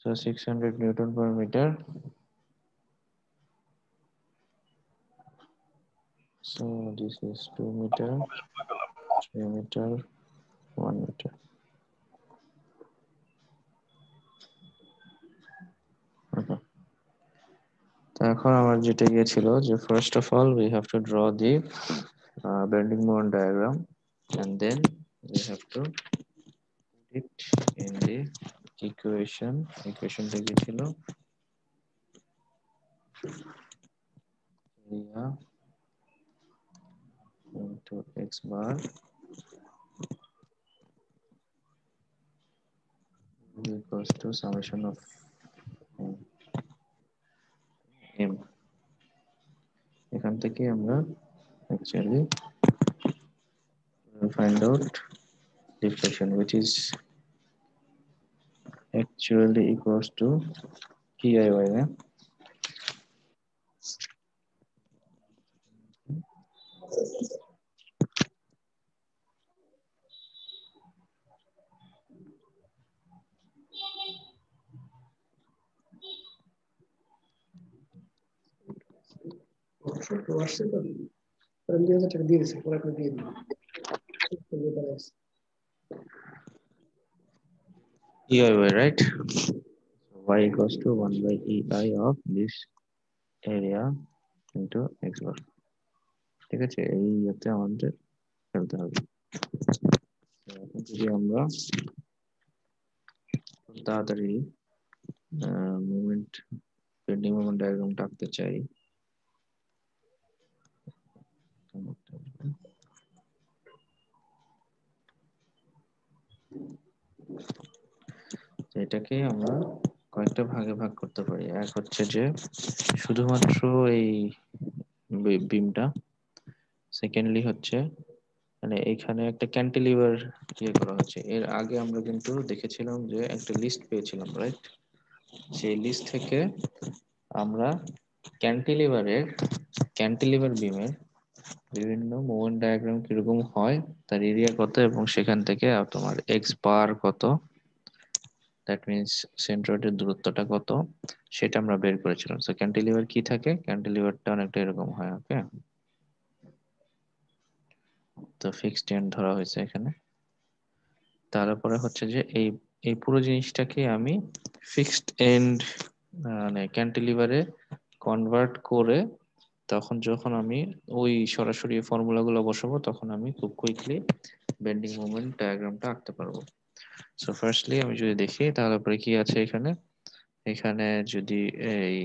So 600 Newton per meter. So this is 2 meter, 3 meter, 1 meter. Okay. তো এখন আমার যেটা গিয়েছিল যে first of all we have to draw the bending moment diagram and then we have to put it in the equation. Equationটা কি ছিল? area into x bar equals to summation of m. এখান থেকে আমরা actually find out deflection, which is actually equals to PIY. PIY, right? Y equals to 1 by EI of this area into x bar. ঠিক আছে, এই ইয়েতে আমাদের ফেলতে হবে। এখন যদি আমরা তাড়াতাড়ি মোমেন্ট বেন্ডিং মোমেন্ট ডায়াগ্রামটা আঁকতে চাই, এটাকে আমরা কয়েকটা ভাগে ভাগ করতে পারি। এক হচ্ছে যে শুধুমাত্র এই বিমটা, সেকেন্ডলি হচ্ছে মানে এখানে একটা ক্যান্টিলিভার ইয়ে করা হচ্ছে। এর আগে আমরা কিন্তু দেখেছিলাম যে একটা লিস্ট পেয়েছিলাম, রাইট? সেই লিস্ট থেকে আমরা ক্যান্টিলিভার বিমের বিভিন্ন মোমেন্ট ডায়াগ্রাম কিরকম হয়, তার এরিয়া কত এবং সেখান থেকে তোমার এক্স বার কত, দ্যাট মিনস সেন্ট্রয়েডের দূরত্বটা কত, সেটা আমরা বের করেছিলাম। সো ক্যান্টিলিভার কি থাকে, ক্যান্টিলিভারটা অনেকটা এরকম হয়। ওকে, তো ফিক্সড এন্ড ধরা হয়েছে এখানে। তারপরে হচ্ছে যে এই এই পুরো জিনিসটাকে আমি ফিক্সড এন্ড মানে ক্যান্টিলিভারে কনভার্ট করে তখন যখন আমি ওই সরাসরি ফর্মুলাগুলো বসাবো তখন আমি খুব কুইকলি বেন্ডিং মোমেন্ট ডায়াগ্রামটা আঁকতে পারবো। সো ফার্স্টলি আমি যদি দেখি তাহলে পরে কি আছে এখানে, এখানে যদি এই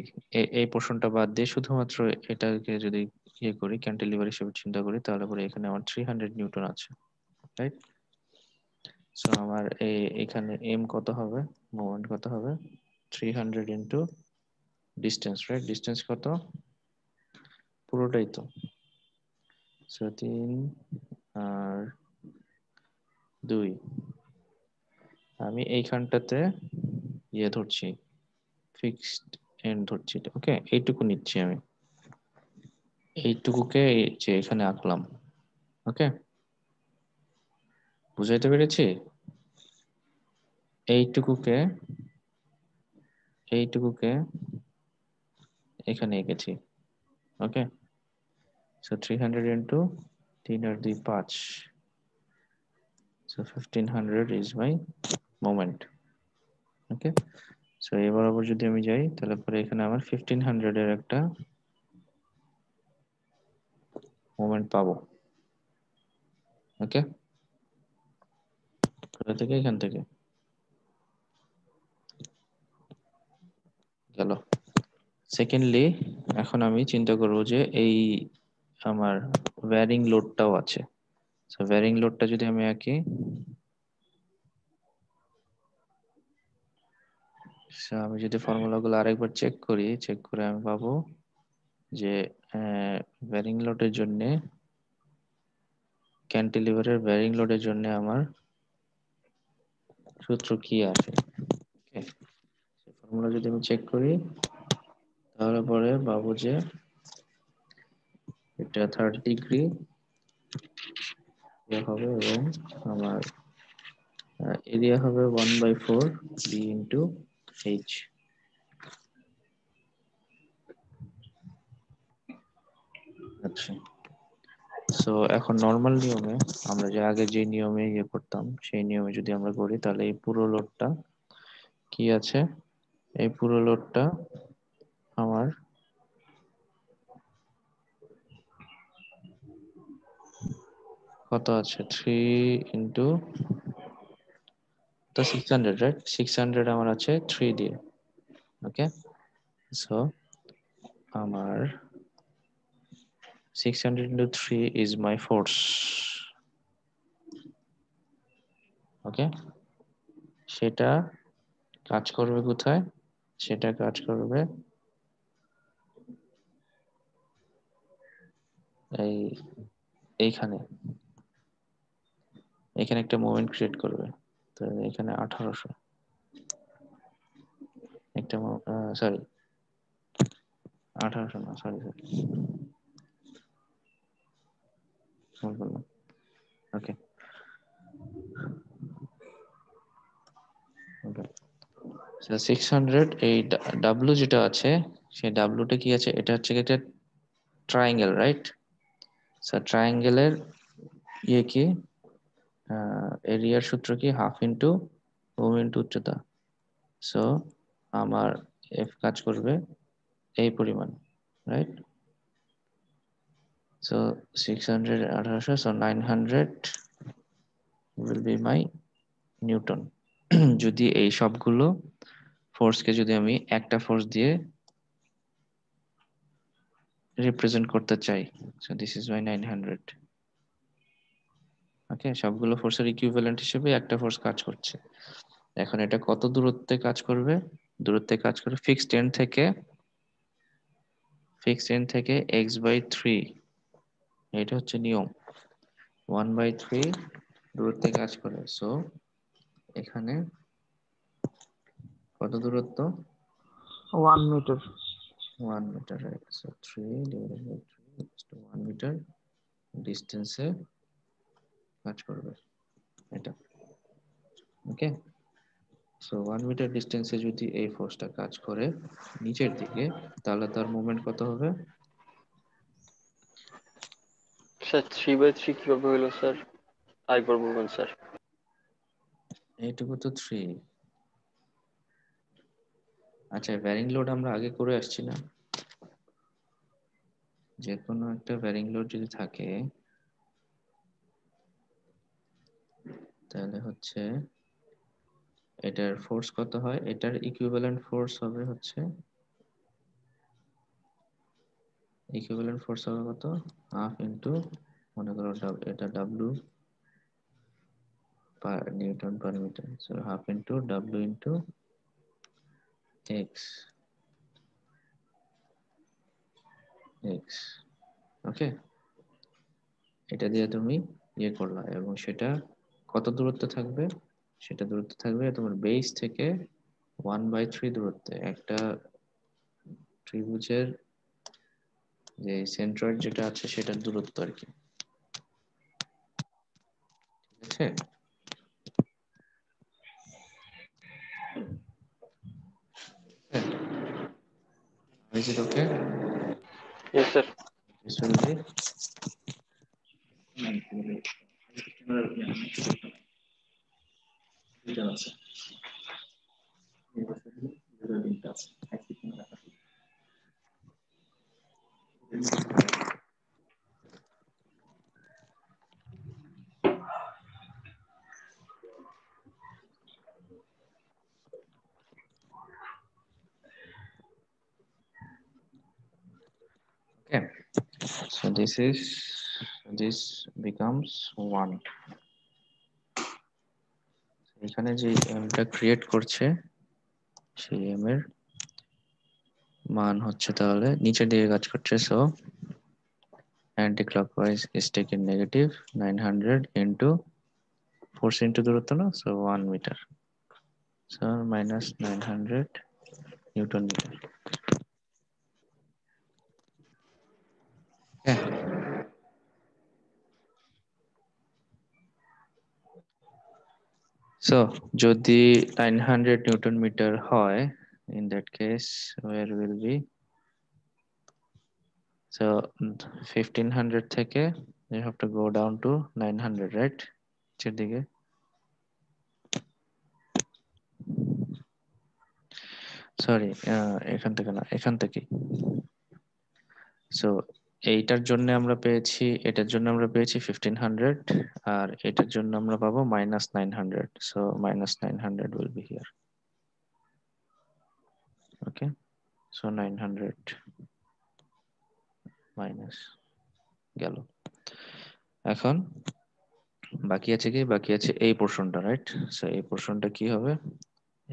এই পোর্শনটা বাদ দিয়ে শুধুমাত্র এটাকে যদি ইয়ে করি ক্যান্টিলিভার হিসেবে চিন্তা করি তাহলে পরে এখানে আমার 300 নিউটন আছে, রাইট? সো আমার এখানে এম কত হবে, মোমেন্ট কত হবে, 300 ইন্টু ডিস্টেন্স, রাইট? ডিস্টেন্স কত, পুরোটাই তো। সো 3 আর 2, আমি এইখানটাতে ইয়ে ধরছি, ফিক্সড এন্ড ধরছি। ওকে, এইটুকু নিচ্ছি আমি, এইটুকুকে যে এখানে আঁকলাম। ওকে, বুঝাইতে পেরেছি? এইটুকুকে এইটুকুকে এখানে এঁকেছি। ওকে, সো 300 ইন্টু 3 আর 2 5, so 1500 is my moment. Okay, so এই বরাবর যদি আমি যাই তাহলে পরে এখানে আমার 1500 এর একটা মোমেন্ট পাবো। ওকে, কোথা থেকে, এখান থেকে গেল। সেকেন্ডলি এখন আমি চিন্তা করব যে এই আমার ভ্যারিং লোডটাও আছে। সো ভ্যারিং লোডটা যদি আমি আঁকি, আমি যদি ফর্মুলাগুলো আরেকবার চেক করি, চেক করে আমি পাবো যে ভ্যারিং লোডের জন্য, ক্যান্টিলিভারের ভ্যারিং লোডের জন্য আমার সূত্র কি আসে। ফর্মুলা যদি আমি চেক করি তাহলে পরে পাবো যে এটা 30 ডিগ্রি হবে এবং আমার এরিয়া হবে 1/4 বি ইন্টু এইচ। আচ্ছা, সো এখন নর্মাল নিয়মে আমরা যে আগে যে নিয়মে ইয়ে করতাম সেই নিয়মে যদি আমরা করি তাহলে এই পুরো লোডটা কি আছে, এই পুরো লোডটা আমার কত আছে, 3 তো 600, রাইট? 600 আমার আছে 3 দিয়ে। ওকে, সো আমার 600 into 3 is my force. ওকে, সেটা কাজ করবে কোথায়? সেটা কাজ করবে এই এইখানে, এখানে একটা মোমেন্ট ক্রিয়েট করবে। তো এখানে 1800 একটা, সরি 1800 না, সরি সরি বললাম। ওকে ওকে, 600, এই ডাব্লু যেটা আছে সেই ডাব্লুটা কি আছে, এটা হচ্ছে একটা ট্রায়াঙ্গেল, রাইট? স্যার ট্রায়াঙ্গেলের ইয়ে কি, এরিয়ার সূত্র কি, হাফ ইন্টু ওম ইন্টু উচ্চতা। সো আমার এফ কাজ করবে এই পরিমাণ, right? So 600 1800, so 900 will be my Newton. যদি এই সবগুলো ফোর্সকে যদি আমি একটা ফোর্স দিয়ে রিপ্রেজেন্ট করতে চাই, সো দিস ইজ মাই 900। ওকে, সবগুলো ফোর্সের ইকুইভ্যালেন্ট হিসেবে একটা ফোর্স কাজ করছে। এখন এটা কত দূরত্বে কাজ করবে? দূরত্বে কাজ করবে ফিক্সড এন্ড থেকে x/3, এটা হচ্ছে নিয়ম। 1/3 দূরত্বে কাজ করে। সো এখানে কত দূরত্ব? 1 মিটার। 1 মিটার, right? So 3 divided by 3 is to 1 মিটার ডিস্টেন্সে কাজ করবে এটা। ওকে, সো 1 মিটার ডিস্টেন্সে যদি এই ফোর্সটা কাজ করে নিচের দিকে, তাহলে তার মুভমেন্ট কত হবে? স্যার 3/3 কিভাবে হলো স্যার? আরেকবার বলবেন স্যার। এইটুকু তো 3। আচ্ছা, ভ্যারিং লোড আমরা আগে করে আসছি না? যে কোনো একটা ভ্যারিং লোড যদি থাকে তাহলে হচ্ছে এটার ফোর্স কত হয়, এটার ইকুইভ্যালেন্ট ফোর্স হবে হচ্ছে, ইকুইভ্যালেন্ট ফোর্স হবে কত, হাফ ইন্টু, মনে করো এটা W per newton per metre, so half into W into X, X. Okay, এটা দিয়ে তুমি ইয়ে করলা এবং সেটা কত দূরত্ব থাকবে? সেটা দূরত্ব থাকবে তোমার বেস থেকে 1/3 দূরত্বে, একটা ত্রিভুজের যে সেন্ট্রয়েড যেটা আছে সেটার দূরত্ব আর কি। ঠিক আছে, is it okay? Yes sir. This will be okay. So this becomes 1. এখানে যে এমটা ক্রিয়েট করছে সেই এম এর মান হচ্ছে তাহলে নিচের দিকে কাজ করছে। So anticlockwise is taken negative 900 into force into দূরত্ব না, so 1 metre, so minus 900 newton metre. So যদি 900 নিউটন মিটার হয়, in that case where will be, so 1500 থেকে you have to go down to 900, right? নিচের দিকে, sorry এখান থেকে না, এখান থেকে। সো এইটার জন্য আমরা পেয়েছি, এটার জন্য আমরা পেয়েছি 1500, আর এটার জন্য আমরা পাবো -900, so -900 will be here. Okay, so 900 minus গেল। এখন বাকি আছে কি, বাকি আছে এই পোর্শনটা, রাইট? সো এই পোর্শনটা কি হবে,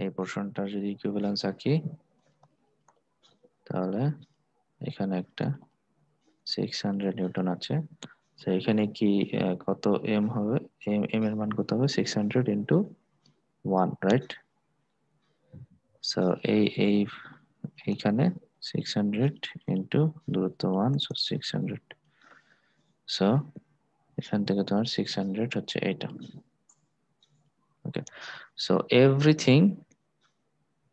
এই পোর্শনটা যদি ইকুইভ্যালেন্স আঁকি তাহলে এখানে একটা 600 নিউটন আছে। তো এখানে কি কত এম হবে, এম এর মান কত হবে, 600 ইন্টু 1, রাইট? সো এইখানে 600 ইন্টু দূরত্ব 1, সো 600। সো এখান থেকে তোমার 600 হচ্ছে এইটা। ওকে, সো এভরিথিং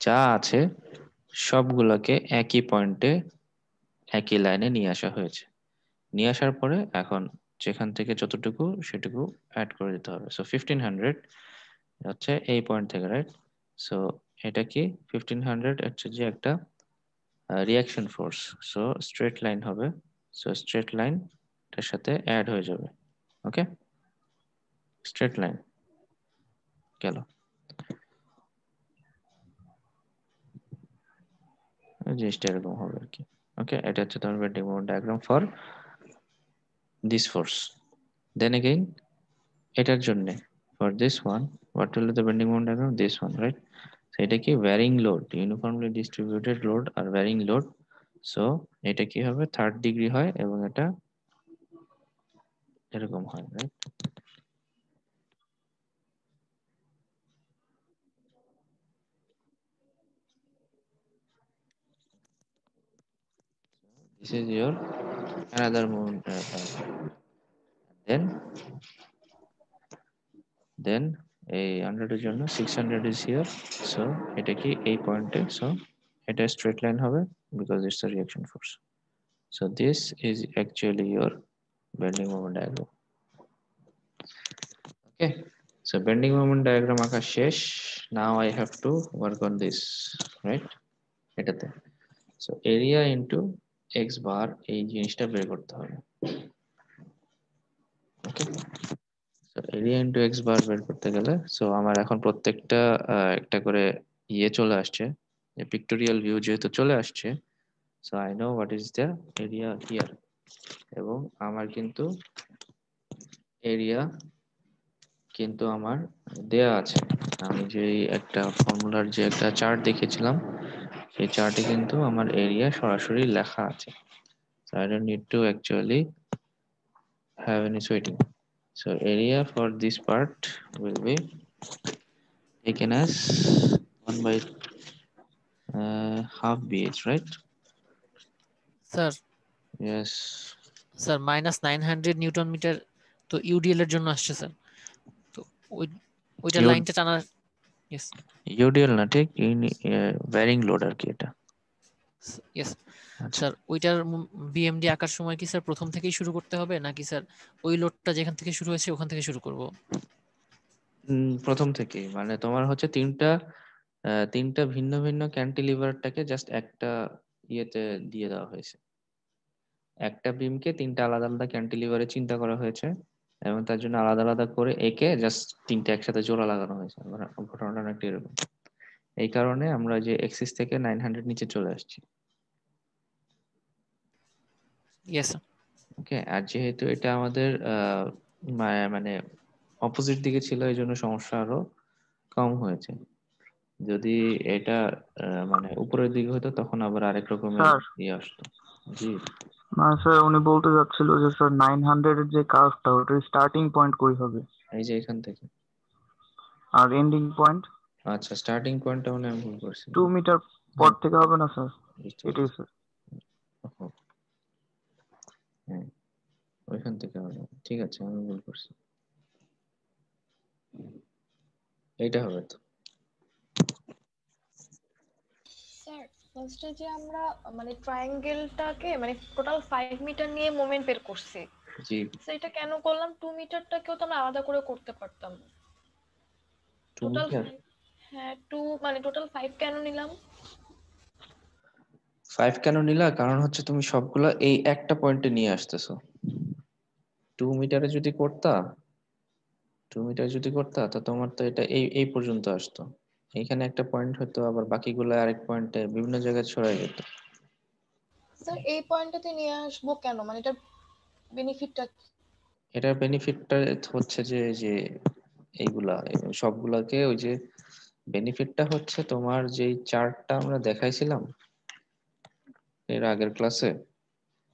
যা আছে সবগুলোকে একই পয়েন্টে একই লাইনে নিয়ে আসা হয়েছে। নিয়ে আসার পরে এখন যেখান থেকে যতটুকু সেটুকু অ্যাড করে দিতে হবে। সো 1500 হচ্ছে এই পয়েন্ট থেকে, রাইট? সো এটা কি 1500 হচ্ছে যে একটা reaction force, so straight line হবে। সো স্ট্রেট লাইনটার সাথে অ্যাড হয়ে যাবে। ওকে, স্ট্রেট লাইন গেল। জিনিসটা এরকম হবে আর কি। ওকে, এটা হচ্ছে তোমার bending moment diagram for this force. Then again এটার জন্য for this one, what will the bending moment diagram, this one, right? So এটা কি varying load, uniformly distributed load আর ভ্যারিং লোড। সো এটা কি হবে, 3rd ডিগ্রি হয় এবং এটা এরকম হয়, right? This is your another moment diagram. Then এই 100 এর জন্য 600 is here. So এটা কি এই পয়েন্টে, সো এটা স্ট্রেট লাইন হবে because it's a reaction force. So this is actually your bending moment diagram. Okay, so bending moment diagram আঁকা শেষ। Now I have to work on this, right? এটাতে so area into x bar এই জিনিসটা বের করতে হবে। ওকে, so area into x bar বের করতে গেলে, সো আমার এখন প্রত্যেকটা একটা করে ইয়ে চলে আসছে, পিক্টোরিয়াল ভিউ যেহেতু চলে আসছে, so I know what is the area here. এবং আমার কিন্তু এরিয়া কিন্তু আমার দেয়া আছে, আমি যে একটা ফর্মুলার যে একটা চার্ট দেখেছিলাম সেই চার্টে কিন্তু আমার এরিয়া সরাসরি লেখা আছে। So I don't need to actually have any sweating. So area for this part will be taken as 1 by half BH, right? Sir Yes. Sir -900 newton metre তো ইউডিএল এর জন্য আসছে স্যার। তো ওই ওইটা U- লাইনটা টানা। ইয়েস UDL না, ঠিক ভ্যারিং লোড আর কি এটা। ইয়েস আচ্ছা, স্যার, ওইটার বিএমডি আঁকার সময় কি স্যার প্রথম থেকেই শুরু করতে হবে নাকি স্যার ওই লোডটা যেখান থেকে শুরু হয়েছে ওখান থেকে শুরু করব? প্রথম থেকেই, মানে তোমার হচ্ছে তিনটা ভিন্ন ভিন্ন ক্যান্টিলিভারটাকে জাস্ট একটা ইয়েতে দিয়ে দেওয়া হয়েছে। একটা বিমকে তিনটা আলাদা আলাদা ক্যান্টিলিভারে চিন্তা করা হয়েছে এবং তার জন্য আলাদা আলাদা করে একে জাস্ট তিনটা একসাথে জোড়া লাগানো হয়েছে। ঘটনাটা অনেকটা এরকম। এই কারণে আমরা যে এক্সিস থেকে 900 নিচে চলে আসছি। Yes sir. ওকে, আর যেহেতু এটা আমাদের মানে অপোজিট দিকে ছিল, এই জন্য সমস্যা আরো কম হয়েছে। যদি এটা মানে উপরের দিকে হতো তখন আবার আরেক রকমের স্যার ইয়ে আসতো। জি, না স্যার, উনি বলতে যাচ্ছিল যে স্যার 900 এর যে কার্ভটা ওটার স্টার্টিং পয়েন্ট কই হবে এই যে এখান থেকে। আর এন্ডিং পয়েন্ট আচ্ছা, স্টার্টিং পয়েন্টটা মানে আমি ভুল করছি। 2 মিটার পর হ্যাঁ, থেকে হবে না স্যার? বুঝতে এটাই পারছি। স্যার। ওহো, হ্যাঁ, ওইখান থেকে হবে। ঠিক আছে, আমি ভুল করছি। এইটা হবে তো। স্যার ফার্স্টে যে আমরা মানে ট্রায়াঙ্গেলটাকে মানে টোটাল 5 মিটার নিয়ে মোমেন্ট বের করছি, জি, সেটা কেন করলাম? 2 মিটারটাকেও তো আমরা আলাদা করে করতে পারতাম। 2 টোটাল মিটার 5, হ্যাঁ 2 মানে টোটাল 5 কেন নিলাম? 5 কেন নিলা? কারণ হচ্ছে তুমি সবগুলা এই একটা পয়েন্টে নিয়ে আসতেছো। 2 মিটারে যদি করতা, 2 মিটার যদি করতা তো তোমার তো এটা এই এই পর্যন্ত আসতো। এইখানে একটা পয়েন্ট হতো, আবার বাকিগুলো আরেক পয়েন্টে বিভিন্ন জায়গায় ছড়াই যেত। স্যার এই পয়েন্টটাতে নিয়ে আসবো কেন, মানে এটার বেনিফিটটা? এটার বেনিফিটটা হচ্ছে যে যে এইগুলা সবগুলাকে ওই যে বেনিফিটটা হচ্ছে তোমার যেই চার্টটা আমরা দেখাইছিলাম এর আগের ক্লাসে,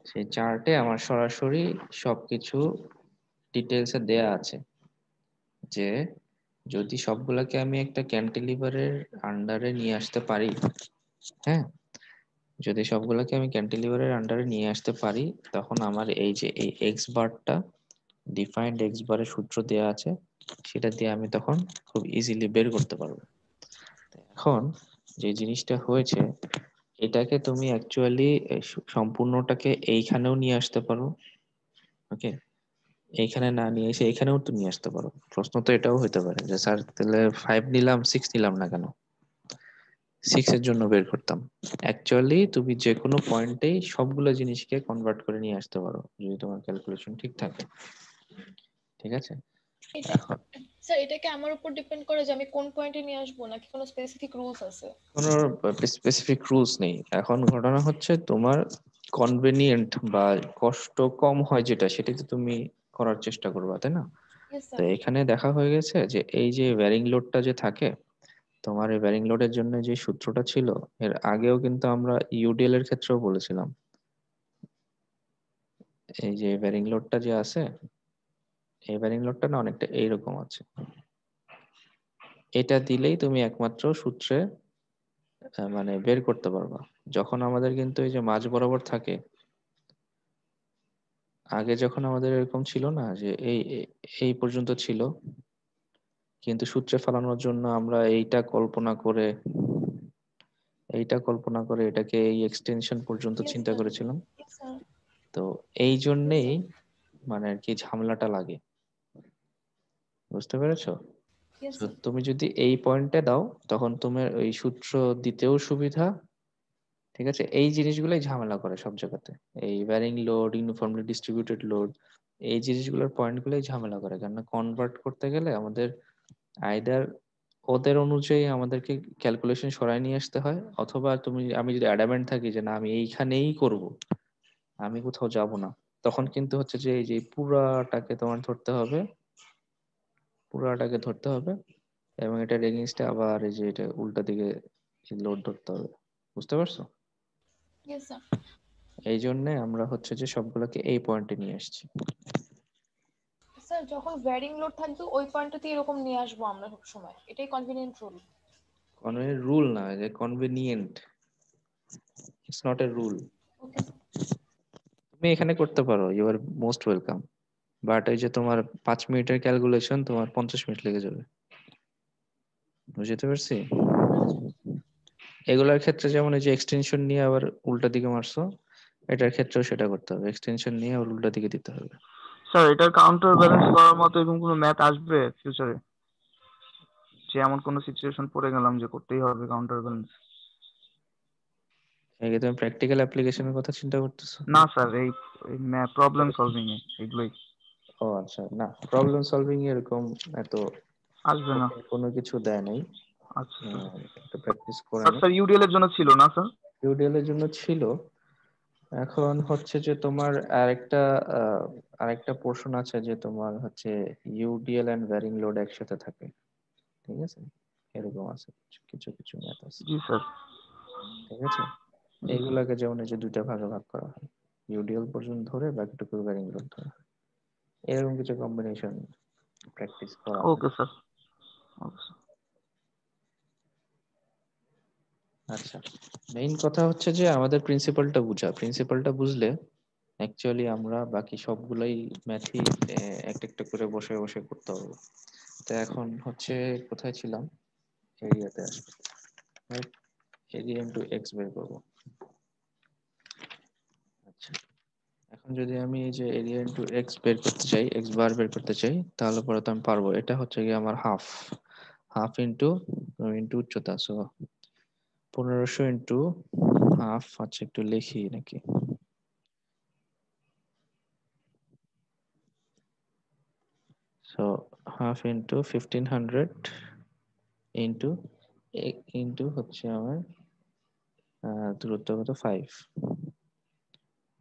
সেই চার্টে আমার সরাসরি সবকিছু ডিটেলসে দেয়া আছে যে যদি সবগুলাকে আমি একটা ক্যান্টিলিভারের আন্ডারে নিয়ে আসতে পারি, হ্যাঁ, যদি সবগুলোকে আমি ক্যান্টিলিভারের আন্ডারে নিয়ে আসতে পারি, তখন আমার এই যে এই এক্স বারটা, ডিফাইন্ড এক্স বারের সূত্র দেয়া আছে, সেটা দিয়ে আমি তখন খুব ইজিলি বের করতে পারবো। এখন যে জিনিসটা হয়েছে, এটাকে তুমি অ্যাকচুয়ালি সম্পূর্ণটাকে এইখানেও নিয়ে আসতে পারো, ওকে, এইখানে না নিয়ে এসে এখানেও তো নিয়ে আসতে পারো। প্রশ্ন তো এটাও হতে পারে যে স্যার তাহলে 5 নিলাম 6 নিলাম না কেন? 6 এর জন্য বের করতাম। অ্যাকচুয়ালি তুমি যে কোনো পয়েন্টেই সবগুলো জিনিসকে কনভার্ট করে নিয়ে আসতে পারো যদি তোমার ক্যালকুলেশন ঠিক থাকে। ঠিক আছে? এটা এখন স্যার এটা কি আমার উপর ডিপেন্ড করে যে আমি কোন পয়েন্টে নিয়ে আসবো, নাকি কোনো স্পেসিফিক রুলস আছে? কোনো স্পেসিফিক রুলস নেই। এখন ঘটনা হচ্ছে তোমার কনভেনিয়েন্ট বা কষ্ট কম হয় যেটা, সেটাতে তুমি করার চেষ্টা করবা, তাই না? ইয়েস তো স্যার। এখানে দেখা হয়ে গেছে যে এই যে ভ্যারিং লোডটা যে থাকে, তোমার এই ভ্যারিং লোডের জন্য যে সূত্রটা ছিল, এর আগেও কিন্তু আমরা ইউডিএল এর ক্ষেত্রেও বলেছিলাম। এই যে ভ্যারিং লোডটা যে আছে, এই ভ্যারিং লোডটা না অনেকটা এইরকম আছে। এটা দিলেই তুমি একমাত্র সূত্রে মানে বের করতে পারবা। যখন আমাদের কিন্তু এই যে মাঝ বরাবর থাকে, আগে যখন আমাদের এরকম ছিল না যে এই পর্যন্ত ছিল, কিন্তু সূত্রে ফেলানোর জন্য আমরা এইটা কল্পনা করে এটাকে এই এক্সটেনশন পর্যন্ত ইয়েস চিন্তা স্যার। করেছিলাম। Yes sir. তো এই ইয়েস জন্যেই স্যার। মানে আর কি ঝামেলাটা লাগে, বুঝতে পেরেছো? ইয়েস তো স্যার। তুমি যদি এই পয়েন্টে দাও, তখন তোমার ওই সূত্র দিতেও সুবিধা। ঠিক আছে, এই জিনিসগুলোই ঝামেলা করে সব জায়গাতে। এই varying load, uniformly distributed load, এই জিনিসগুলোর পয়েন্টগুলোই ঝামেলা করে, কারণ কনভার্ট করতে গেলে আমাদের আইদার ওদের অনুযায়ী আমাদেরকে ক্যালকুলেশন সরায় নিয়ে আসতে হয়, অথবা আমি যদি অ্যাডামেন্ট থাকি যে না আমি এইখানেই করব, আমি কোথাও যাব না, তখন কিন্তু হচ্ছে যে এই যে পুরাটাকে তোমার ধরতে হবে, পুরাটাকে ধরতে হবে, এবং এটা এগেইনস্টে আবার এই যে এটা উল্টা দিকে লোড ধরতে হবে। বুঝতে পারছো? Yes sir. এই জন্য আমরা হচ্ছে যে সবগুলোকে এই পয়েন্টে নিয়ে আসছি। স্যার যখন ভ্যারিং লোড থাকবে ওই পয়েন্টটাতে এরকম নিয়ে আসবো আমরা সব সময়, এটাই কনভিনিয়েন্ট রুল? কনভেনিয়েন্ট রুল না, যে convenient, it's not a rule. Okay sir. তুমি এখানে করতে পারো, you are most welcome, but এই যে তোমার 5 মিনিটের ক্যালকুলেশন তোমার 50 মিনিট লেগে যাবে। বুঝতে পারছি? এগুলার ক্ষেত্রে যেমন এই যে এক্সটেনশন নিয়ে আবার উল্টা দিকে মারছো, এটার ক্ষেত্রেও সেটা করতে হবে, এক্সটেনশন নিয়ে আবার উল্টা দিকে দিতে হবে। স্যার এটার কাউন্টার ব্যালেন্স করার মতো এরকম কোনো ম্যাথ আসবে ফিউচারে, যে এমন কোনো সিচুয়েশন পড়ে গেলাম যে করতেই হবে কাউন্টার ব্যালেন্স? এই যে তুমি প্র্যাকটিক্যাল অ্যাপ্লিকেশনের কথা চিন্তা করতেছো? না স্যার, এই প্রবলেম সলভিং এ এগুলোই ও আচ্ছা, না প্রবলেম সলভিং এরকম এত আসবে না। কঠিন কোনো কিছু দেয় নাই। আচ্ছা স্যার। একটু প্র্যাকটিস করে আর নে। স্যার ইউডিএল এর জন্য ছিল না স্যার? ইউডিএল এর জন্য ছিল। এখন হচ্ছে যে তোমার আরেকটা আহ, আরেকটা পোর্শন আছে যে তোমার হচ্ছে ইউডিএল এন্ড ভ্যারিং লোড একসাথে থাকে। ঠিক আছে, এরকম আছে কিছু কিছু ম্যাথ আছে। জি স্যার। ঠিক আছে, জি স্যার। এইগুলাকে যেমন এই যে দুইটা ভাগে ভাগ করা হয়, ইউডিএল পর্যন্ত ধরে বাকিটুকু ভ্যারিং লোড ধরে, এরকম কিছু কম্বিনেশন প্র্যাকটিস করা হয়। Okay sir. Okay sir. আচ্ছা, মেইন কথা হচ্ছে যে আমাদের প্রিন্সিপালটা প্রিন্সিপালটা বুঝলে অ্যাকচুয়ালি আমরা বাকি সবগুলাই ম্যাথই একটা একটা করে বসে বসে করতে হবে। তো এখন হচ্ছে কোথায় ছিলাম, এরিয়াতে আসবে, রাইট? এরিয়া ইন্টু এক্স বের করবো। আচ্ছা, এখন যদি আমি এই যে এরিয়া ইন্টু এক্স বের করতে চাই, এক্স বার বের করতে চাই, তাহলে পরে তো আমি পারবো। এটা হচ্ছে কি আমার হাফ, হাফ ইন্টু ইন্টু উচ্চতা, সো 1500 ইন্টু হাফ। আচ্ছা একটু লিখি নাকি, so half into 1500 into into হচ্ছে আমার দূরত্ব কত, 5,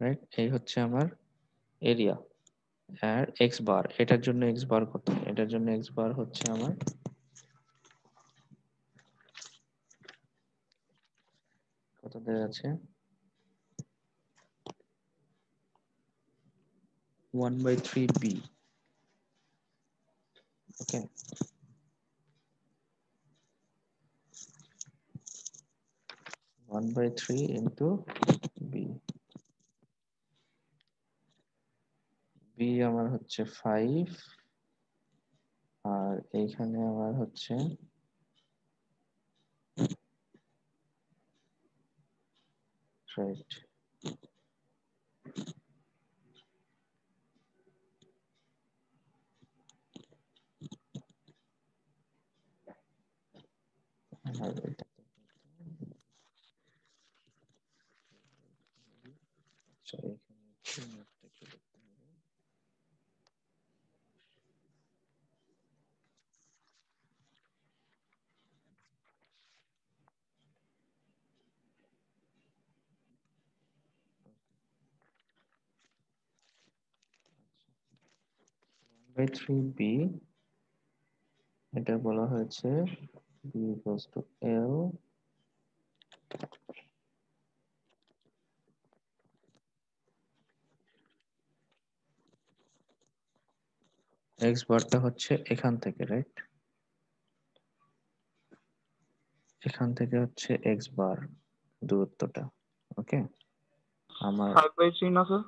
রাইট? এই হচ্ছে আমার এরিয়া। আর এক্স বার, এটার জন্য এক্স বার কত, এটার জন্য এক্স বার হচ্ছে আমার কত দেওয়া আছে, 1/3b। ওকে, 1/3 ইন্টু বি। বি আমার হচ্ছে 5, আর এইখানে আমার হচ্ছে রাইট, আর এটা আচ্ছা, এখানে হচ্ছে নোটটা কি লিখতে হবে? বাই 3b, এটা বলা হয়েছে b equals two l, x বারটা হচ্ছে এখান থেকে, রাইট? এখান থেকে হচ্ছে এক্স বার দূরত্বটা। ওকে, আমার 5/3 না স্যার?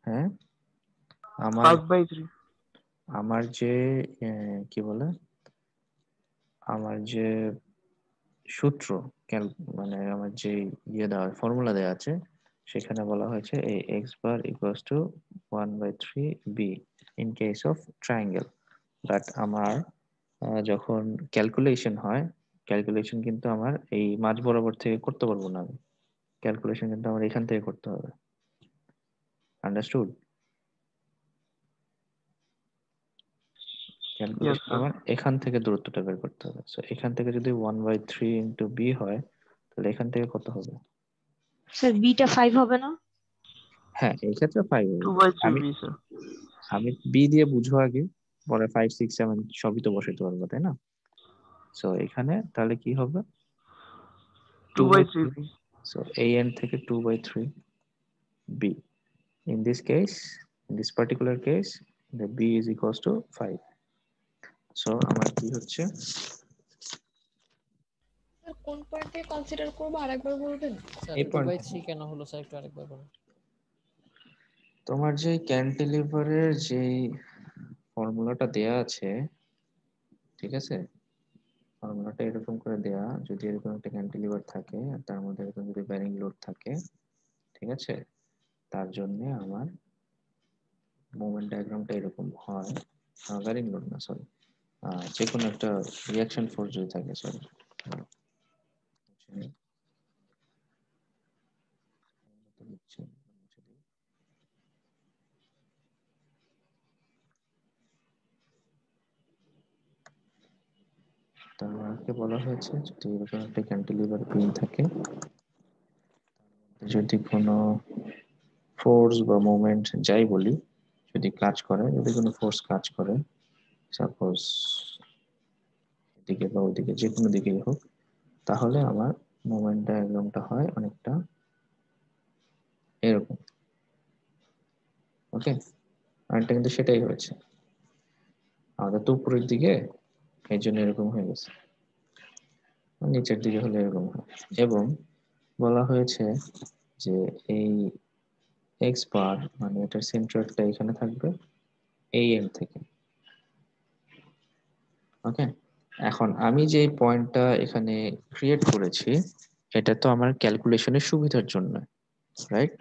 হ্যাঁ, আমার 5/3। আমার যে কি বলে, আমার যে সূত্র, মানে আমার যে ইয়ে দেওয়া ফর্মুলা দেওয়া আছে, সেখানে বলা হয়েছে এই x bar equals to 1/3b in case of triangle. But আমার যখন ক্যালকুলেশন হয়, ক্যালকুলেশন কিন্তু আমার এই মাঝ বরাবর থেকে করতে পারবো না আমি, ক্যালকুলেশন কিন্তু আমার এখান থেকে করতে হবে। আন্ডারস্টুড? Yes calculation sir. আমার এখান থেকে দূরত্বটা বের করতে হবে। সো এখান থেকে যদি 1/3 ইন্টু বি হয়, তাহলে এখান থেকে কত হবে? স্যার বিটা 5 হবে না? হ্যাঁ, এই ক্ষেত্রে 5 হবে। আমি 2/3b স্যার। আমি বি দিয়ে বুঝবো আগে, পরে 5 6 7 সবই তো বসাইতে পারবো, তাই না? সো এখানে তাহলে কি হবে, 2/3। 2/3b। সো এই এন্ড থেকে 2/3 B. In this case, in this particular case, the b is equals to 5. So আমার কি হচ্ছে, স্যার কোন পয়েন্টে কনসিডার করবো আরেকবার বলবেন? স্যার এই পয়েন্ট 2/3 কেন হলো স্যার, একটু আরেকবার বলুন। তোমার যে ক্যান্টিলিভারের যে ফর্মুলাটা দেয়া আছে, ঠিক আছে, ফর্মুলাটা এরকম করে দেয়া, যদি এরকম একটা ক্যান্টিলিভার থাকে আর তার মধ্যে এরকম যদি ব্যারিং লোড থাকে, ঠিক আছে, তার জন্য আমার মোমেন্ট ডায়াগ্রামটা এরকম হয়। ব্যারিং লোড না, সরি, যে কোনো একটা রিয়াকশন ফোর্স যদি থাকে, সরি, তারকে বলা হয়েছে যদি এরকম একটা ক্যান্টিলিভার বিম থাকে, যদি কোনো ফোর্স বা মোমেন্ট যাই বলি, যদি কাজ করে, যদি কোনো ফোর্স কাজ করে, সাপোজ এদিকে বা ওইদিকে, যে কোনো দিকেই হোক, তাহলে আমার মোমেন্ট ডায়াগ্রামটা হয় অনেকটা এরকম। ওকে, আরেকটা কিন্তু সেটাই হয়েছে, আমাদের তো উপরের দিকে, এই জন্য এরকম হয়ে গেছে, নিচের দিকে হলে এরকম হয়। এবং বলা হয়েছে যে এই এক্স বার মানে এটার সেন্ট্রয়েডটা এখানে থাকবে এই এন্ড থেকে, ওকে, এখন আমি যে পয়েন্টটা এখানে ক্রিয়েট করেছি এটা তো আমার ক্যালকুলেশনের সুবিধার জন্য, রাইট?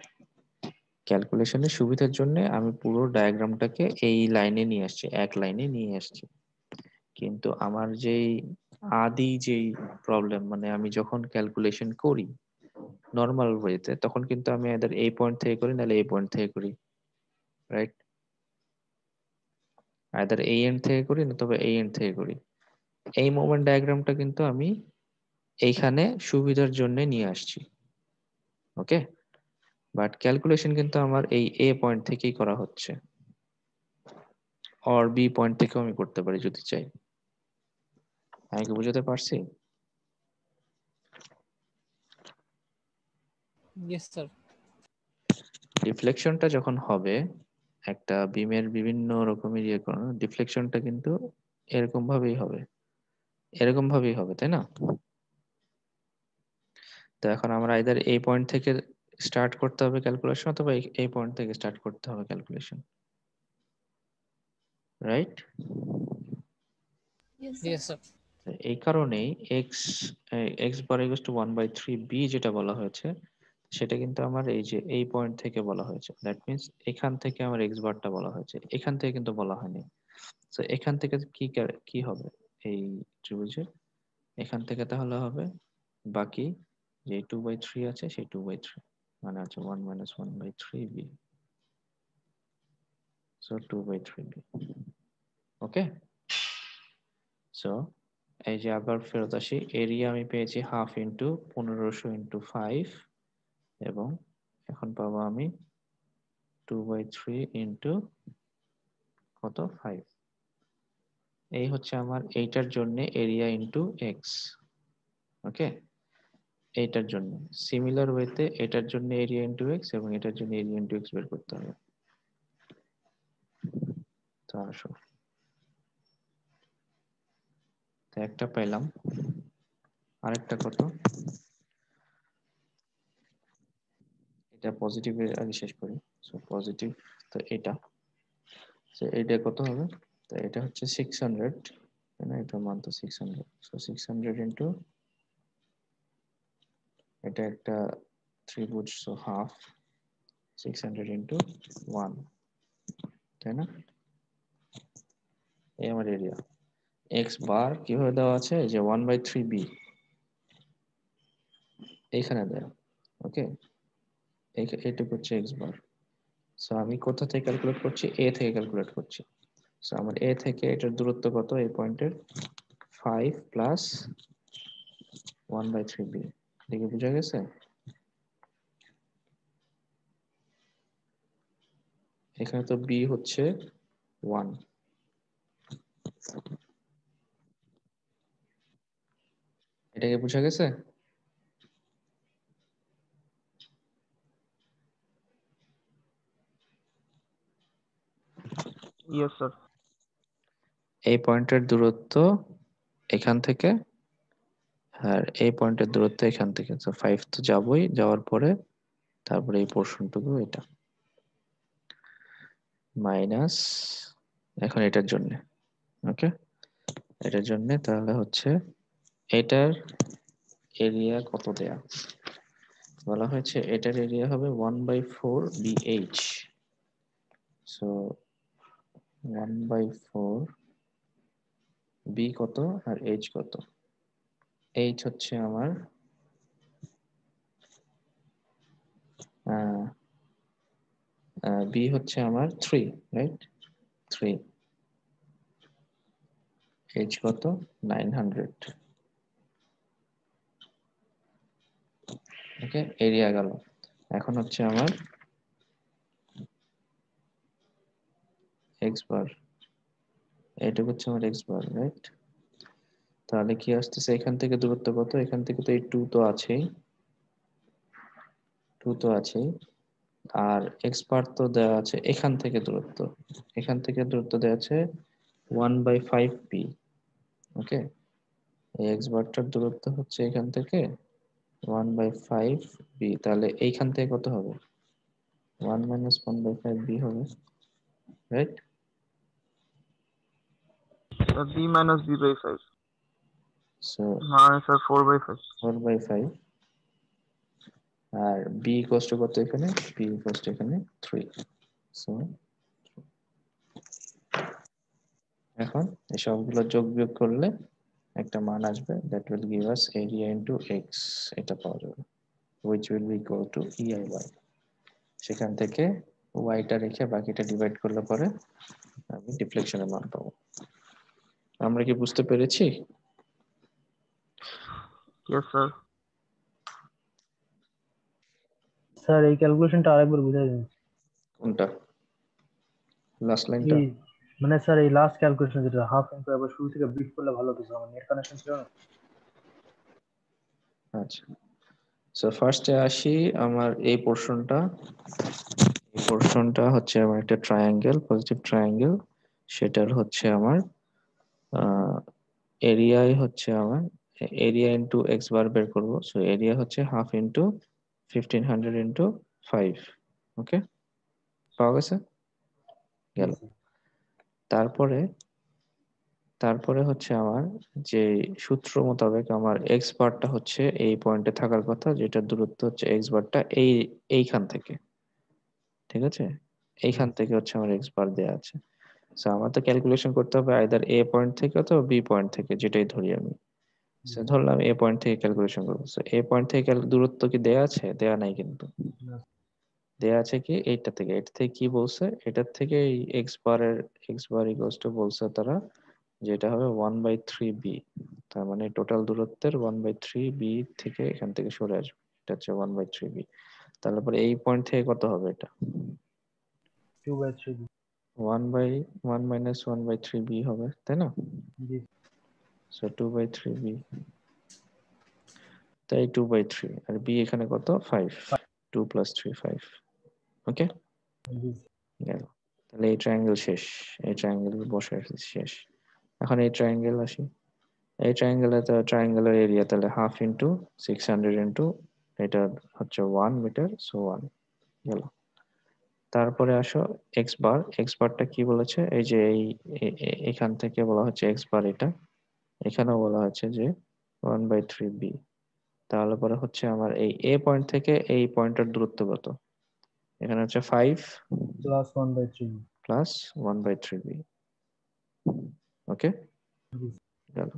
ক্যালকুলেশনের সুবিধার জন্য আমি পুরো ডায়াগ্রামটাকে এই লাইনে নিয়ে আসছি, এক লাইনে নিয়ে আসছি। কিন্তু আমার যেই যেই প্রবলেম, মানে আমি যখন ক্যালকুলেশন করি নর্মাল ওয়েতে, তখন কিন্তু আমি এদের এই পয়েন্ট থেকে করি নাহলে এই পয়েন্ট থেকে করি, রাইট? আইদার এই এন্ড থেকে করি না তবে এই এন্ড থেকে করি। এই মোমেন্ট ডায়াগ্রামটা কিন্তু আমি এইখানে সুবিধার জন্য নিয়ে আসছি, ওকে? বাট ক্যালকুলেশন কিন্তু আমার এই এ পয়েন্ট থেকেই করা হচ্ছে, অর বি পয়েন্ট থেকেও আমি করতে পারি যদি চাই। আমি কি বুঝাতে পারছি? Yes sir. ডিফ্লেকশনটা যখন হবে একটা বিমের বিভিন্ন রকমের ইয়ে করানো, ডিফ্লেকশনটা কিন্তু এরকম ভাবেই হবে, এরকম ভাবেই হবে, তাই না? তো এখন আমরা আইদার এই পয়েন্ট থেকে স্টার্ট করতে হবে ক্যালকুলেশন, অথবা এই পয়েন্ট থেকে স্টার্ট করতে হবে calculation, right? Yes, sir. Yes sir. এই কারণেই x bar equals to 1/3b যেটা বলা হয়েছে সেটা কিন্তু আমার এই যে এই পয়েন্ট থেকে বলা হয়েছে, দ্যাট মিন্স এখান থেকে আমার এক্স বারটা বলা হয়েছে, এখান থেকে কিন্তু বলা হয়নি। তো এখান থেকে কি হবে এই ত্রিভুজের, এখান থেকে তাহলে হবে বাকি যে 2/3 আছে সেই 2/3, মানে আছে 1 - 1/3b, সো 2/3b। ওকে, সো এই যে আবার ফেরত আসি, এরিয়া আমি পেয়েছি 1/2 ইন্টু 1500 ইন্টু 5, এবং এখন পাবো আমি 2/3 ইন্টু কত 5। এই হচ্ছে আমার এইটার জন্য এরিয়া ইন্টু এক্স, ওকে? এইটার জন্য সিমিলার ওয়েতে এটার জন্য এরিয়া ইন্টু এক্স এবং এটার জন্য এরিয়া ইন্টু এক্স বের করতে হবে। তো আসো, তো একটা পেলাম, আরেকটা কত, এটা পজিটিভের আগে শেষ করি। সো পজিটিভ, তো এটা, তো এটা কত হবে, তো এটা হচ্ছে 600, তাই না? এটার মান তো 600, সো 600 ইন্টু এটা একটা ত্রিভুজ, সো হাফ, 600 ইন্টু 1, তাই না? এই আমার এরিয়া। এক্স বার কিভাবে দেওয়া আছে, যে 1/3b এইখানে দেয়া, ওকে? এইটুকু হচ্ছে এক্স বার। সো আমি কোথা থেকে ক্যালকুলেট করছি, এ থেকে ক্যালকুলেট করছি। সো আমার এ থেকে এটার দূরত্ব কত, এই পয়েন্টের 5 প্লাস 1/3b, দেখে বোঝা গেছে? এখানে তো বি হচ্ছে 1, এটাকে বোঝা গেছে? Yes sir. এই পয়েন্টের দূরত্ব এখান থেকে, আর এই পয়েন্টের দূরত্ব এখান থেকে, তো 5 তো যাবই, যাওয়ার পরে তারপরে এই পোর্শনটুকু এটা মাইনাস, এখন এটার জন্য, ওকে? এটার জন্য তাহলে হচ্ছে এটার এরিয়া কত দেয়া বলা হয়েছে, এটার এরিয়া হবে 1/4 BH, সো 1/4 B কত আর H কত, H হচ্ছে আমার B হচ্ছে আমার 3, রাইট? 3, H কত 900, ওকে? এরিয়া গেল। এখন হচ্ছে আমার এক্স বার, এইটুকু হচ্ছে আমার এক্স বার, রাইট? তাহলে কি আসতেছে, এখান থেকে দূরত্ব কত, এখান থেকে তো এই 2 তো আছেই, 2 তো আছেই, আর এক্স বার তো দেওয়া আছে এখান থেকে দূরত্ব, এখান থেকে দূরত্ব দেওয়া আছে 1/5b, ওকে? এই এক্স বারটার দূরত্ব হচ্ছে এখান থেকে 1/5b, তাহলে এইখান থেকে কত হবে, 1 - 1/5b হবে, right? b minus b by 5 so মানে স্যার 4 by 5 4/5 আর b ইকুয়ালস টু কত এখানে? b ইকুয়ালস টু এখানে 3। সো এখন এই সবগুলো যোগ বিয়োগ করলে একটা মান আসবে, that will give us area into x, এটা পাওয়া যাবে, which will be equal to EIY। সেখান থেকে y টা রেখে বাকিটা ডিভাইড করলে পরে আমি ডিফ্লেকশনের মান পাবো। আমরা কি বুঝতে পেরেছি? Yes sir. স্যার এই ক্যালকুলেশনটা আরেকবার বুঝাই দিন। কোনটা? লাস্ট লাইনটা? এই মানে স্যার এই লাস্ট ক্যালকুলেশন যেটা হাফ ইনটু আবার শুরু থেকে ব্রিফ করলে ভালো হতো স্যার, আমার নেট কানেকশন ছিল না। আচ্ছা, সো ফার্স্টে আসি আমার এই পোর্শনটা। এই পোর্শনটা হচ্ছে আমার একটা ট্রায়াঙ্গেল, পজিটিভ ট্রায়াঙ্গেল। সেটার হচ্ছে আমার এরিয়াই হচ্ছে আমার এরিয়া ইন্টু এক্স বার বের করবো। সো এরিয়া হচ্ছে হাফ ইন্টু 1500 ইন্টু 5। ওকে, পাওয়া গেছে? গেল। তারপরে তারপরে হচ্ছে আমার যে সূত্র মোতাবেক আমার এক্স বারটা হচ্ছে এই পয়েন্টে থাকার কথা, যেটা দূরত্ব হচ্ছে এক্স বারটা এইখান থেকে, ঠিক আছে? এইখান থেকে হচ্ছে আমার এক্স বার দেওয়া আছে। সো আমার তো ক্যালকুলেশন করতে হবে আইদার এ পয়েন্ট থেকে অথবা বি পয়েন্ট থেকে, যেটাই ধরি আমি। সো ধরলাম এ পয়েন্ট থেকে ক্যালকুলেশন করবো। সো এ পয়েন্ট থেকে দূরত্ব কি দেয়া আছে? দেয়া নাই কিন্তু। দেয়া আছে কি এইটা থেকে, এটা থেকে কি বলছে, এটার থেকে এই এক্স বার ইকুয়ালস টু বলছে তারা, যেটা হবে 1/3b। তার মানে টোটাল দূরত্বের 1/3b থেকে এখান থেকে সরে আসবে, এটা হচ্ছে 1/3b। তাহলে পরে এই পয়েন্ট থেকে কত হবে? এটা 2/3 1/1 মাইনাস 1/3b হবে, তাই না? জি সো 2/3b, তাই 2/3। আর b এখানে কত? 5। 2 প্লাস 3 5। ওকে, জি গেল। তাহলে এই ট্রায়াঙ্গেল শেষ, এই ট্রায়াঙ্গেল বসে শেষ। এখন এই ট্রায়াঙ্গেল আসি। এই ট্রায়াঙ্গেলে তো ট্রায়াঙ্গেলের এরিয়া তাহলে হাফ ইন্টু 600 ইন্টু এটা হচ্ছে 1 মিটার, সো 1 গেল। তারপরে আসো এক্স বারটা কি বলেছে? এই যে এখান থেকে বলা হচ্ছে এক্স বার, এটা এখানেও বলা হচ্ছে যে 1/3b। তাহলে পরে হচ্ছে আমার এই এ পয়েন্ট থেকে এই পয়েন্টের দূরত্ব কত? এখানে হচ্ছে 5 প্লাস 1/3 প্লাস 1/3b। ওকে, জি গেল।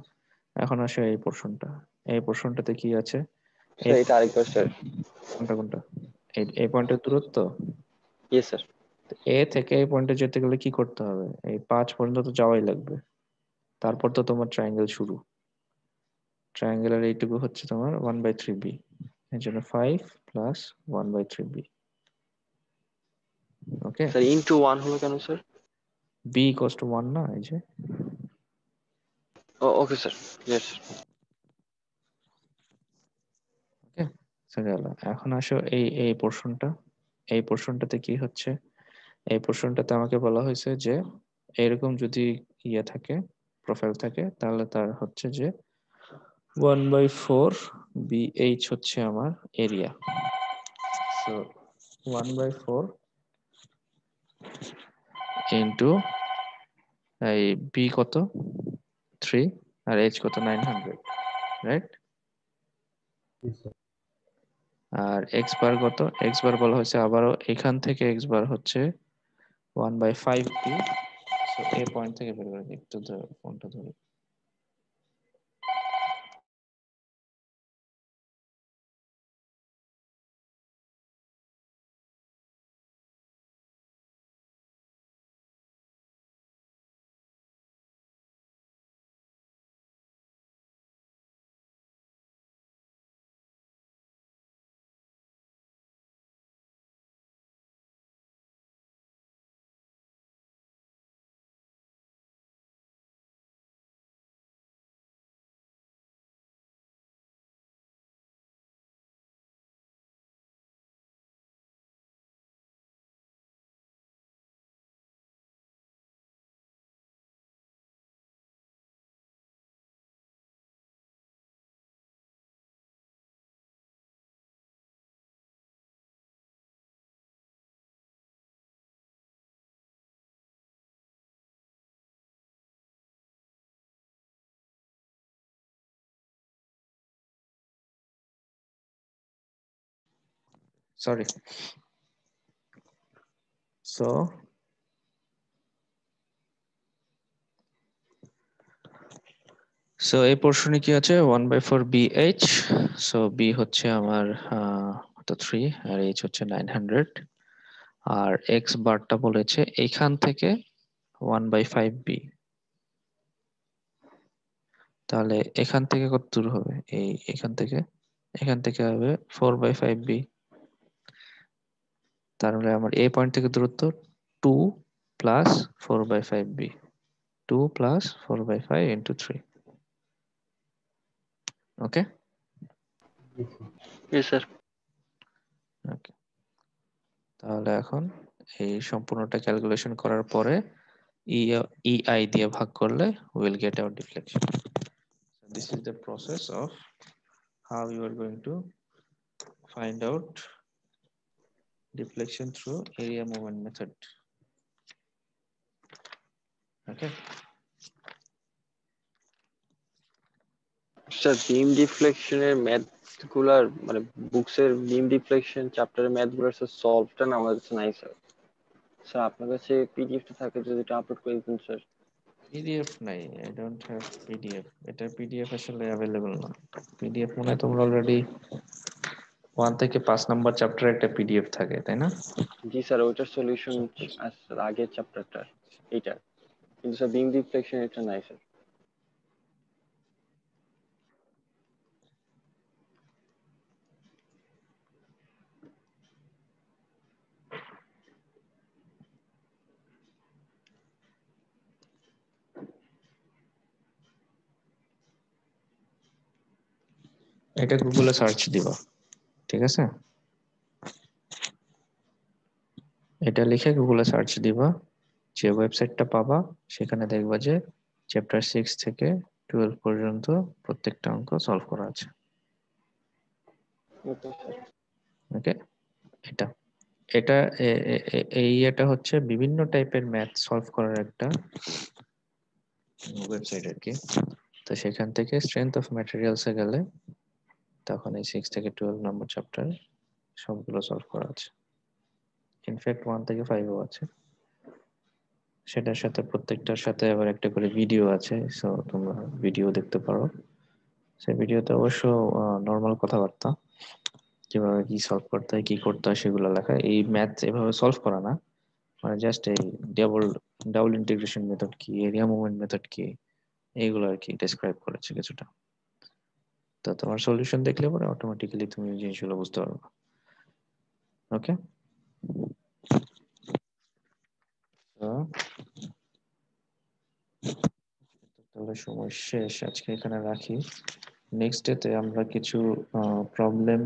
এখন আসো এই পোর্শনটা। এই পোর্শনটাতে কি আছে? স্যার এটা আরেকবার স্যার। কোনটা কোনটা? এই পয়েন্টের দূরত্ব। Yes sir. এ থেকে এই পয়েন্টে যেতে গেলে কি করতে হবে? এই 5 পর্যন্ত তো যাওয়াই লাগবে, তারপর তো তোমার ট্রায়াঙ্গেল শুরু। ট্রায়াঙ্গেলের এইটুকু হচ্ছে তোমার 1/3b, এর জন্য 5 প্লাস 1/3b। ওকে, স্যার ইনটু 1 হলো কেন স্যার? b ইকুয়ালস টু 1 না? এই যে ওকে স্যার, ইয়েস। ওকে, গেল। এখন আসো এই পোর্শনটা। এই পোর্শনটাতে কি হচ্ছে? এই পোর্শনটাতে আমাকে বলা হয়েছে যে এরকম যদি ইয়ে থাকে, প্রোফাইল থাকে, তাহলে তার হচ্ছে যে 1/4 BH হচ্ছে আমার এরিয়া। সো 1/4 ইন্টু এই বি কত? 3, আর এইচ কত? 900, রাইট? জি স্যার আর এক্স বার কত? এক্স বার বলা হয়েছে আবারও এখান থেকে এক্স বার হচ্ছে 1/5b। সো এই পয়েন্ট থেকে বের করে দিই, একটু ফোনটা ধরে। সরি। সো এই পোর্শনে কি আছে 1/4 BH। সো বি হচ্ছে আমার 3 আর এইচ হচ্ছে 900, আর এক্স বারটা বলেছে এইখান থেকে 1/5 বি। তাহলে এখান থেকে কত দূর হবে? এখান থেকে হবে 4/5 বি। তার মানে আমার এ পয়েন্ট থেকে দূরত্ব 2 প্লাস 4/5 বি, 2 প্লাস 4/5 ইন্টু 3। ওকে, ইয়েস স্যার। ওকে। তাহলে এখন এই সম্পূর্ণটা ক্যালকুলেশন করার পরে EI দিয়ে ভাগ করলে we'll get our deflection. So this is the process of how you are going to find out deflection through area movement method. Okay. Sir beam ডিফ্লেকশনের ম্যাথ গুলার মানে বুকসের বিম ডিফ্লেকশন চ্যাপ্টারের ম্যাথ গুলার সলভটা না আমার কাছে নাই স্যার। স্যার আপনার কাছে পিডিএফটা থাকে যদি এটা আপলোড করে দিতেন স্যার। PDF নাই, I don't have PDF. এটা PDF আসলে available না। PDF মনে হয় তোমরা অলরেডি 1 থেকে 5 নাম্বার চ্যাপ্টারে একটা PDF থাকে, তাই না? জি স্যার, ওইটার সলিউশন আছে আগের চ্যাপ্টারটার এইটা, কিন্তু স্যার বিম ডিফ্লেকশন এটা নাই স্যার। এটা গুগলে সার্চ দিবা, ঠিক আছে? এটা লিখে গুগলে সার্চ দিবা, যে ওয়েবসাইটটা পাবা সেখানে দেখবা যে চ্যাপ্টার 6 থেকে 12 পর্যন্ত প্রত্যেকটা অঙ্ক সলভ করা আছে। Okay sir. ওকে, এটা এটা এটা হচ্ছে বিভিন্ন টাইপের ম্যাথ সলভ করার একটা ওয়েবসাইট আর কি। তো সেখান থেকে স্ট্রেংথ অফ ম্যাটেরিয়ালসে গেলে তখন এই 6 থেকে 12 নম্বর চ্যাপ্টার সবগুলো সলভ করা আছে। ইনফ্যাক্ট 1 থেকে 5ও আছে। সেটার সাথে প্রত্যেকটার সাথে আবার একটা করে ভিডিও আছে, সো তোমরা ভিডিও দেখতে পারো। সেই ভিডিওতে অবশ্য নর্মাল কথাবার্তা, কিভাবে কি সলভ করতে হয়, কি করতে হয় সেগুলো লেখা। এই ম্যাথ এভাবে সলভ করা না, মানে জাস্ট এই ডাবল ইন্টিগ্রেশন মেথড কি, এরিয়া মুভমেন্ট মেথড কি, এইগুলো আর কি ডেসক্রাইব করেছে কিছুটা। তো তোমার সলিউশন দেখলে পরে অটোমেটিক্যালি তুমি এই জিনিসগুলো বুঝতে পারবে। ওকে, তাহলে সময় শেষ, আজকে এখানে রাখি। নেক্সট ডেতে আমরা কিছু প্রবলেম